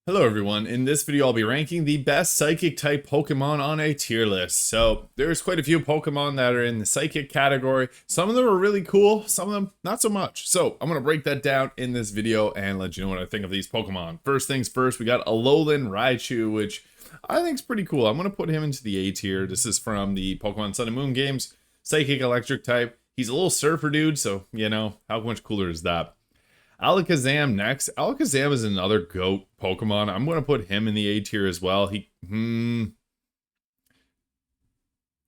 Hello everyone, in this video I'll be ranking the best Psychic type Pokemon on a tier list. So there's quite a few Pokemon that are in the Psychic category. Some of them are really cool, some of them not so much. So I'm going to break that down in this video and let you know what I think of these Pokemon. First things first, we got Alolan Raichu, which I think is pretty cool. I'm going to put him into the A tier. This is from the Pokemon Sun and Moon games. Psychic Electric type. He's a little surfer dude, so you know, how much cooler is that? Alakazam next. Alakazam is another GOAT Pokemon. I'm going to put him in the A tier as well.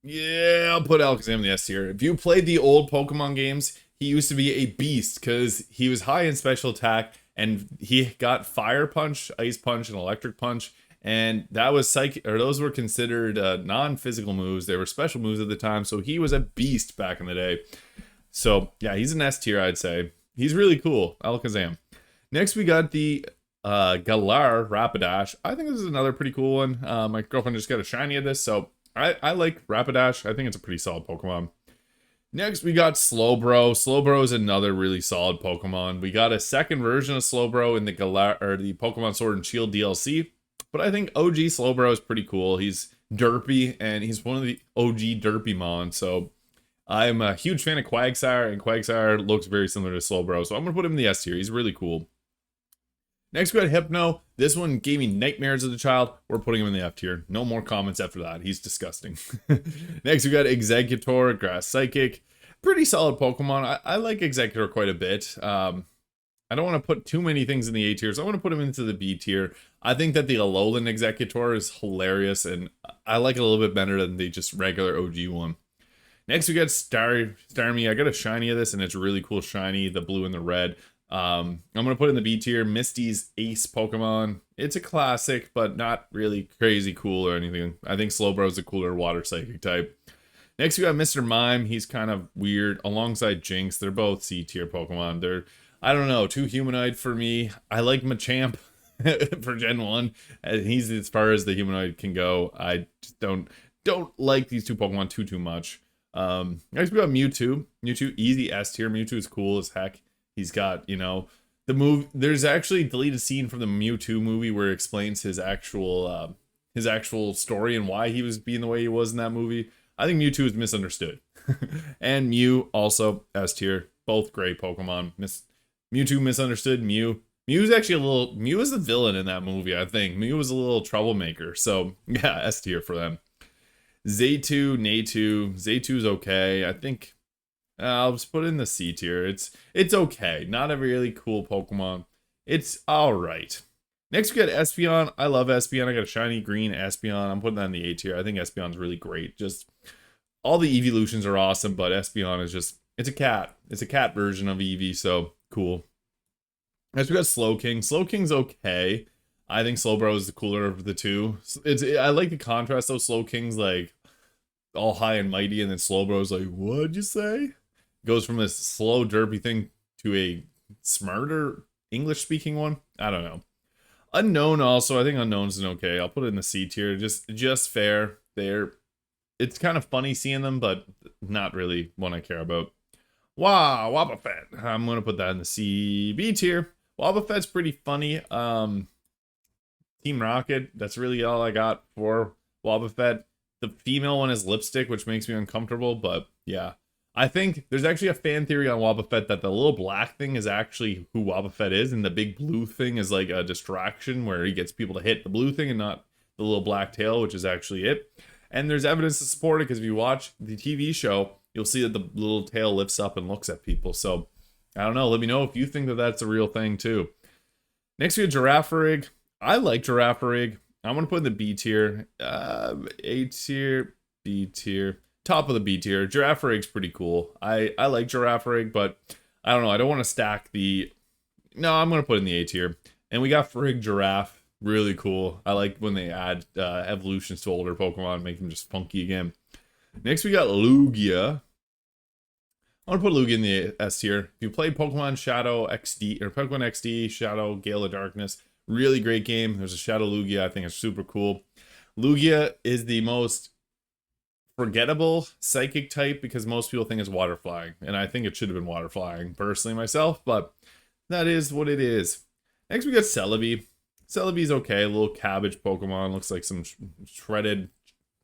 Yeah, I'll put Alakazam in the S tier. If you played the old Pokemon games, he used to be a beast because he was high in special attack and he got Fire Punch, Ice Punch, and Electric Punch. And that was those were considered non-physical moves. They were special moves at the time. So he was a beast back in the day. So yeah, he's an S tier, I'd say. He's really cool, Alakazam. Next, we got the Galar Rapidash. I think this is another pretty cool one. My girlfriend just got a shiny of this, so I like Rapidash. I think it's a pretty solid Pokemon. Next, we got Slowbro. Slowbro is another really solid Pokemon. We got a second version of Slowbro in the the Pokemon Sword and Shield DLC, but I think OG Slowbro is pretty cool. He's derpy, and he's one of the OG Derpymon, so I'm a huge fan of Quagsire, and Quagsire looks very similar to Slowbro, so I'm going to put him in the S tier. He's really cool. Next, we got Hypno. This one gave me nightmares as a child. We're putting him in the F tier. No more comments after that. He's disgusting. Next, we got Exeggutor, Grass Psychic. Pretty solid Pokemon. I like Exeggutor quite a bit. I don't want to put too many things in the A tier, so I want to put him into the B tier. I think that the Alolan Exeggutor is hilarious, and I like it a little bit better than the just regular OG one. Next, we got Starmie. I got a shiny of this, and it's a really cool shiny, the blue and the red. I'm going to put in the B tier. Misty's Ace Pokemon. It's a classic, but not really crazy cool or anything. I think Slowbro is a cooler water psychic type. Next, we got Mr. Mime. He's kind of weird. Alongside Jinx, they're both C tier Pokemon. They're, I don't know, too humanoid for me. I like Machamp for Gen 1. He's as far as the humanoid can go. I just don't like these two Pokemon too much. Next we got Mewtwo. Mewtwo, easy S tier. Mewtwo is cool as heck. He's got, you know, the move. There's actually a deleted scene from the Mewtwo movie where it explains his actual story and why he was being the way he was in that movie. I think Mewtwo is misunderstood. And Mew also S tier. Both great Pokemon. Mewtwo misunderstood. Mew is actually Mew is the villain in that movie, I think. Mew was a little troublemaker. So yeah, S tier for them. Zaytu, Natu. Zaytu's okay. I think I'll just put it in the C tier. It's okay. Not a really cool Pokemon. It's alright. Next, we got Espeon. I love Espeon. I got a shiny green Espeon. I'm putting that in the A tier. I think Espeon's really great. Just all the evolutions are awesome, but Espeon is just, it's a cat. It's a cat version of Eevee, so cool. Next, we got Slowking. Slowking's okay. I think Slowbro is the cooler of the two. I like the contrast though. Slowking's like all high and mighty, and then Slowbro's like, what'd you say? Goes from this slow derpy thing to a smarter English speaking one. I don't know. Unknown also. I think Unknown's an okay. I'll put it in the C tier. Just fair. It's kind of funny seeing them, but not really one I care about. Wow, Wobbuffet. I'm gonna put that in the B tier. Wobbuffet's pretty funny. Team Rocket, that's really all I got for Wobbuffet. The female one is Lipstick, which makes me uncomfortable, but yeah. I think there's actually a fan theory on Wobbuffet that the little black thing is actually who Wobbuffet is, and the big blue thing is like a distraction where he gets people to hit the blue thing and not the little black tail, which is actually it. And there's evidence to support it, because if you watch the TV show, you'll see that the little tail lifts up and looks at people. So, I don't know. Let me know if you think that that's a real thing, too. Next, we have Girafarig. I like Girafarig. I'm going to put in the B tier. A tier, B tier. Top of the B tier. Girafarig's pretty cool. I like Girafarig, but I don't know. I don't want to stack the... No, I'm going to put it in the A tier. And we got Frig Giraffe. Really cool. I like when they add evolutions to older Pokemon, make them just funky again. Next, we got Lugia. I want to put Lugia in the S tier. If you played Pokemon Shadow XD, or Pokemon XD, Shadow, Gale of Darkness, really great game. There's a Shadow Lugia. I think it's super cool. Lugia is the most forgettable psychic type because most people think it's water flying. And I think it should have been water flying, personally, myself. But that is what it is. Next, we got Celebi. Celebi's okay. A little cabbage Pokemon. Looks like some shredded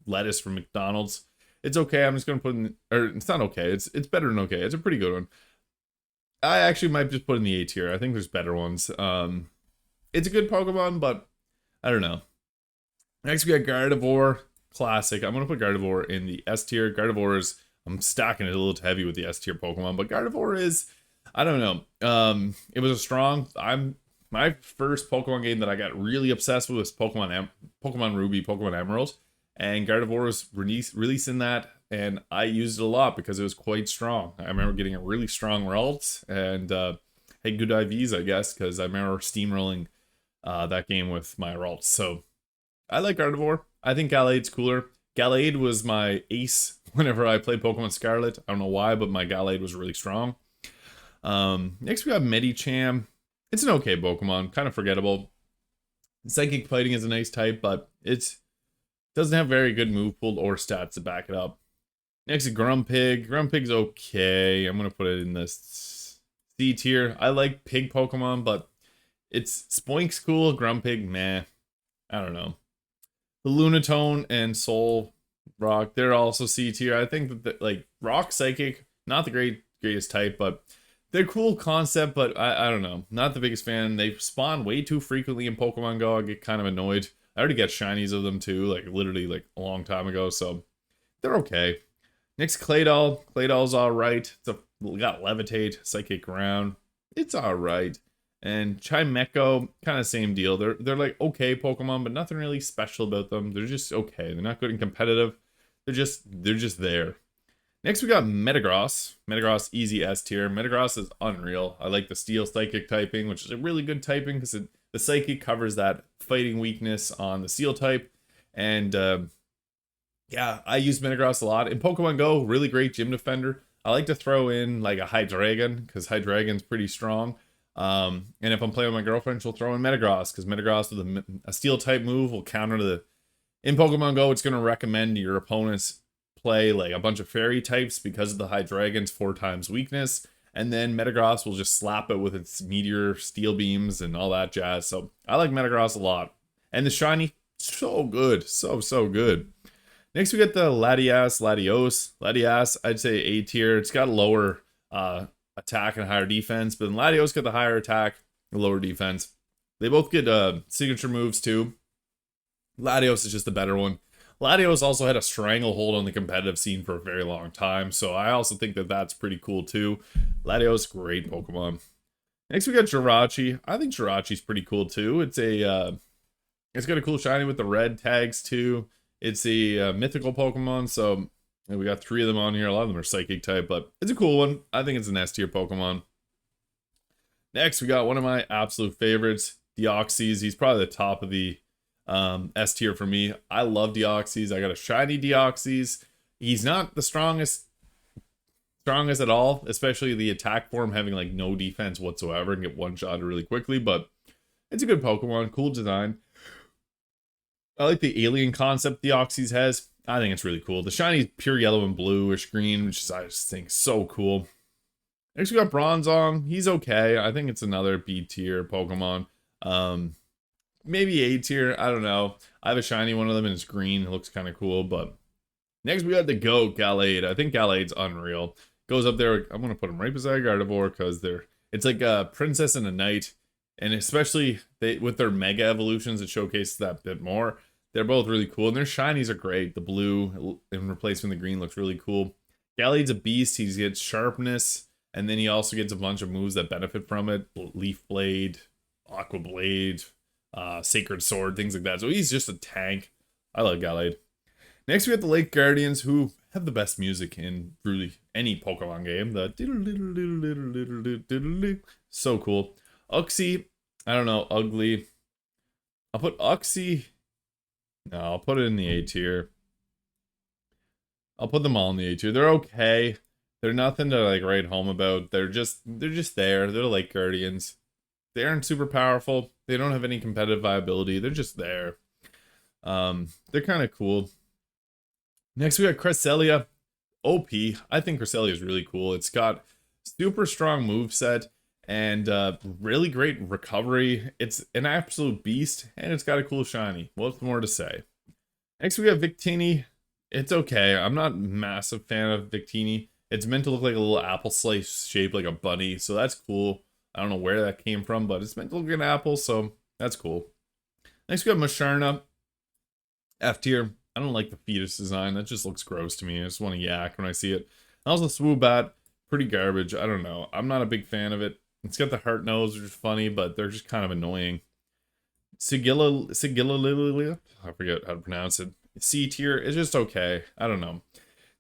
lettuce from McDonald's. It's okay. I'm just gonna put in, or it's not okay. It's better than okay. It's a pretty good one. I actually might just put in the A tier. I think there's better ones. It's a good Pokemon, but I don't know. Next we got Gardevoir, classic. I'm gonna put Gardevoir in the S tier. Gardevoir is, I'm stacking it a little too heavy with the S tier Pokemon, but Gardevoir is, I don't know. It was a strong. My first Pokemon game that I got really obsessed with was Pokemon Ruby, Pokemon Emerald, and Gardevoir was releasing that, and I used it a lot because it was quite strong. I remember getting a really strong Ralts and had good IVs, I guess, because I remember steamrolling that game with my Ralts. So I like Gardevoir. I think Gallade's cooler. Gallade was my ace whenever I played Pokemon Scarlet. I don't know why, but my Gallade was really strong. Next we got Medicham. It's an okay Pokemon, kind of forgettable. Psychic Fighting is a nice type, but it doesn't have very good move pool or stats to back it up. Next is Grumpig. Grumpig's okay. I'm gonna put it in this C tier. I like pig Pokemon, but it's Spoink's cool. Grumpig, meh. I don't know. The Lunatone and Soul Rock, they're also C tier. I think that like Rock Psychic, not the greatest type, but they're cool concept, but I don't know. Not the biggest fan. They spawn way too frequently in Pokemon Go. I get kind of annoyed. I already got shinies of them too, like literally like a long time ago, so they're okay. Next, Claydol. Claydol's alright. We got Levitate, Psychic Ground. It's alright. And Chimecho, kind of same deal. They're like okay Pokemon, but nothing really special about them. They're just okay. They're not good and competitive. They're just there. Next we got Metagross. Metagross easy S tier. Metagross is unreal. I like the Steel Psychic typing, which is a really good typing because the Psychic covers that fighting weakness on the Steel type. And yeah, I use Metagross a lot. In Pokemon Go, really great gym defender. I like to throw in like a Hydreigon because Hydreigon's pretty strong. And if I'm playing with my girlfriend, she'll throw in Metagross because Metagross with a Steel type move will counter the... In Pokemon Go, it's going to recommend your opponents play like a bunch of fairy types because of the Hydreigon's 4 times weakness, and then Metagross will just slap it with its meteor steel beams and all that jazz. So I like Metagross a lot, and the shiny, so good, so good. Next we get the Latios. I'd say A tier. It's got a lower attack and higher defense, but then Latios got the higher attack and lower defense. They both get signature moves too. Latios is just the better one. Latios also had a stranglehold on the competitive scene for a very long time, so I also think that that's pretty cool too. Latios, great Pokemon. Next we got Jirachi. I think Jirachi's pretty cool too. It's got a cool shiny with the red tags too. It's a mythical Pokemon, so we got 3 of them on here. A lot of them are Psychic type, but it's a cool one. I think it's an S tier Pokemon. Next we got one of my absolute favorites, Deoxys. He's probably the top of the S tier for me. I love Deoxys. I got a shiny Deoxys. He's not the strongest at all, especially the attack form having like no defense whatsoever and get one shot really quickly, but it's a good Pokemon, cool design. I like the alien concept Deoxys has. I think it's really cool. The shiny pure yellow and bluish green, which is, I just think so cool. Next we got Bronzong. He's okay. I think it's another B tier Pokemon. Maybe A tier, I don't know. I have a shiny one of them and it's green. It looks kind of cool, but next we got the GOAT, Gallade. I think Gallade's unreal. Goes up there, I'm gonna put him right beside Gardevoir because it's like a princess and a knight, and especially with their mega evolutions, it showcases that bit more. They're both really cool, and their shinies are great. The blue in replacement of the green looks really cool. Gallade's a beast. He gets sharpness, and then he also gets a bunch of moves that benefit from it. Leaf Blade, Aqua Blade, Sacred Sword, things like that. So he's just a tank. I love Gallade. Next we got the Lake Guardians, who have the best music in really any Pokemon game. The so cool. Uxie, I don't know, ugly. I'll put Uxie. No, I'll put it in the A tier. I'll put them all in the A tier. They're okay. They're nothing to like write home about. They're just there. They're Lake Guardians. They aren't super powerful. They don't have any competitive viability. They're just there. They're kind of cool. Next we got Cresselia. OP. I think Cresselia is really cool. It's got super strong moveset, and really great recovery. It's an absolute beast, and it's got a cool shiny. What's more to say? Next, we have Victini. It's okay. I'm not a massive fan of Victini. It's meant to look like a little apple slice shaped like a bunny, so that's cool. I don't know where that came from, but it's meant to look like an apple, so that's cool. Next, we have Musharna. F tier. I don't like the fetus design. That just looks gross to me. I just want to yak when I see it. Also, Swoobat. Pretty garbage. I don't know. I'm not a big fan of it. It's got the heart nose, which is funny, but they're just kind of annoying. Sigilla, I forget how to pronounce it. C tier is just okay. I don't know.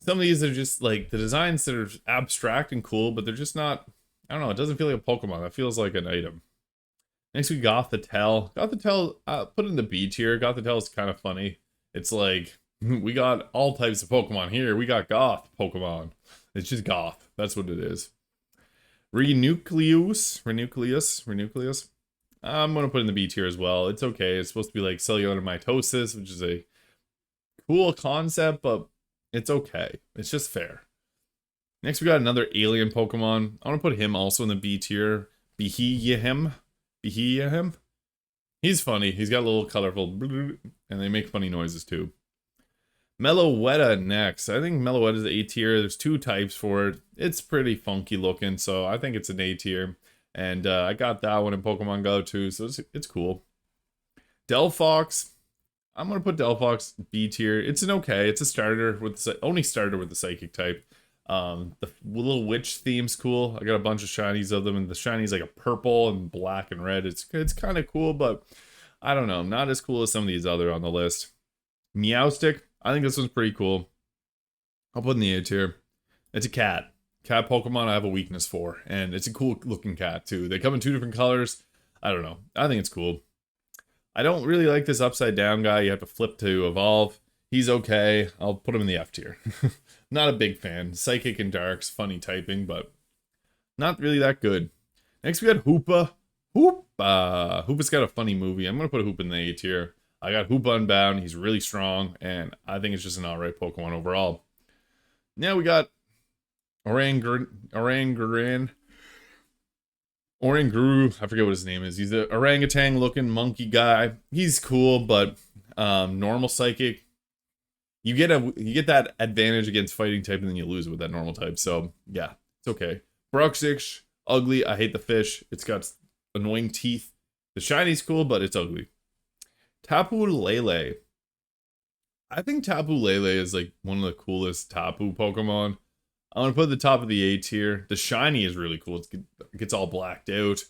Some of these are just like the designs that are abstract and cool, but they're just not. I don't know. It doesn't feel like a Pokemon. It feels like an item. Next we got Gothitelle. Gothitelle, put in the B tier. Gothitelle is kind of funny. It's like we got all types of Pokemon here. We got Goth Pokemon. It's just Goth. That's what it is. Renucleus. I'm gonna put in the B tier as well. It's okay. It's supposed to be like cellular mitosis, which is a cool concept, but it's okay. It's just fair. Next, we got another alien Pokemon. I want to put him also in the B tier. Beheeyem. He's funny. He's got a little colorful, and they make funny noises too. Meloetta next. I think Meloetta is A tier. There's two types for it. It's pretty funky looking, so I think it's an A tier. And I got that one in Pokemon Go too, so it's cool. Delphox. I'm gonna put Delphox B tier. It's an okay. It's a starter with the only starter with the psychic type. The little witch theme's cool. I got a bunch of shinies of them, and the shiny's like a purple and black and red. It's kind of cool, but I don't know, not as cool as some of these other on the list. Meowstic. I think this one's pretty cool. I'll put in the A tier. It's a cat. Cat Pokemon I have a weakness for, and it's a cool looking cat too. They come in two different colors. I don't know. I think it's cool. I don't really like this upside down guy. You have to flip to evolve. He's okay. I'll put him in the F tier. Not a big fan. Psychic and Dark's funny typing, but not really that good. Next we got Hoopa. Hoopa's got a funny movie. I'm gonna put Hoopa in the A tier. I got Hoopa Unbound. He's really strong, and I think it's just an alright Pokemon overall. Now we got Oranguru. I forget what his name is. He's an orangutan looking monkey guy. He's cool, but normal psychic. You get that advantage against fighting type, and then you lose it with that normal type. So yeah, it's okay. Bruxish, ugly. I hate the fish. It's got annoying teeth. The shiny's cool, but it's ugly. Tapu Lele. I think Tapu Lele is like one of the coolest Tapu Pokemon. I'm gonna put it at the top of the A tier. The shiny is really cool. It gets all blacked out.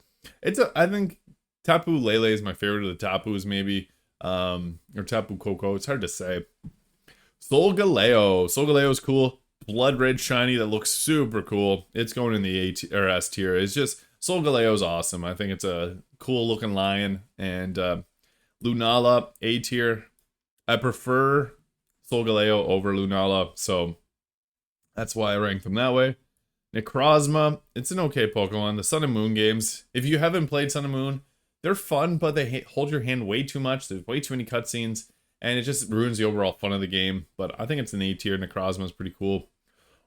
I think Tapu Lele is my favorite of the Tapus, maybe. Or Tapu Koko. It's hard to say. Solgaleo. Solgaleo's cool. Blood red shiny that looks super cool. It's going in the A tier or S tier. It's just Solgaleo's awesome. I think it's a cool looking lion. And Lunala, A tier. I prefer Solgaleo over Lunala, so that's why I ranked them that way. Necrozma, it's an okay Pokemon. The Sun and Moon games, if you haven't played Sun and Moon, they're fun, but they hold your hand way too much. There's way too many cutscenes, and it just ruins the overall fun of the game. But I think it's an A tier. Necrozma is pretty cool.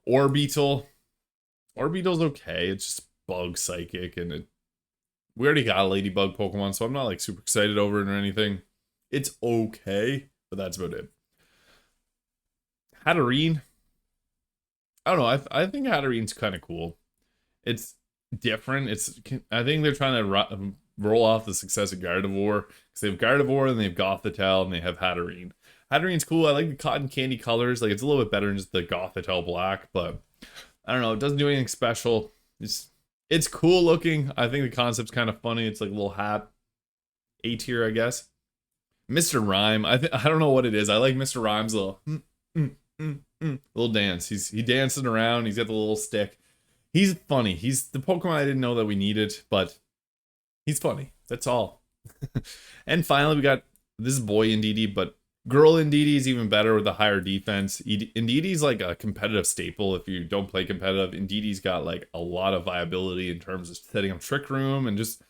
Orbeetle. Orbeetle's okay. It's just bug psychic, and we already got a Ladybug Pokemon, so I'm not like super excited over it or anything. It's okay, but that's about it. Hatterene. I don't know. I think Hatterene's kind of cool. It's different. I think they're trying to roll off the success of Gardevoir, because they have Gardevoir and they have Gothitelle and they have Hatterene. Hatterene's cool. I like the cotton candy colors. Like, it's a little bit better than just the Gothitelle black, but I don't know. It doesn't do anything special. It's cool looking. I think the concept's kind of funny. It's like a little hat. A tier, I guess. Mr. Rhyme. I don't know what it is. I like Mr. Rhyme's little little dance. He dancing around. He's got the little stick. He's funny. He's the Pokemon I didn't know that we needed, but he's funny. That's all. And finally, we got this boy Indeedee, but girl Indeedee is even better with a higher defense. Indeedee's like a competitive staple. If you don't play competitive, Indeedee's got like a lot of viability in terms of setting up Trick Room and just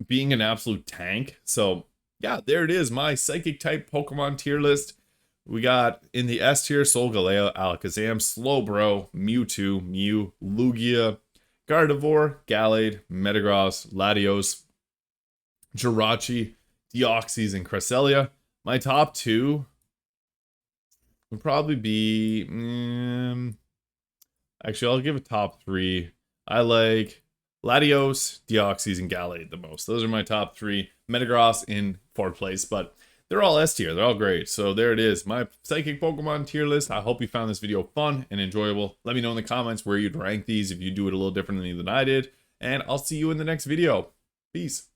being an absolute tank. So yeah, there it is. My psychic type Pokemon tier list. We got in the S tier, Solgaleo, Alakazam, Slowbro, Mewtwo, Mew, Lugia, Gardevoir, Gallade, Metagross, Latios, Jirachi, Deoxys, and Cresselia. My top 2 would probably be... actually, I'll give a top 3. I like Latios, Deoxys, and Gallade the most. Those are my top 3. Metagross in 4th place, but they're all S tier. They're all great. So there it is. My Psychic Pokemon tier list. I hope you found this video fun and enjoyable. Let me know in the comments where you'd rank these if you do it a little differently than I did. And I'll see you in the next video. Peace.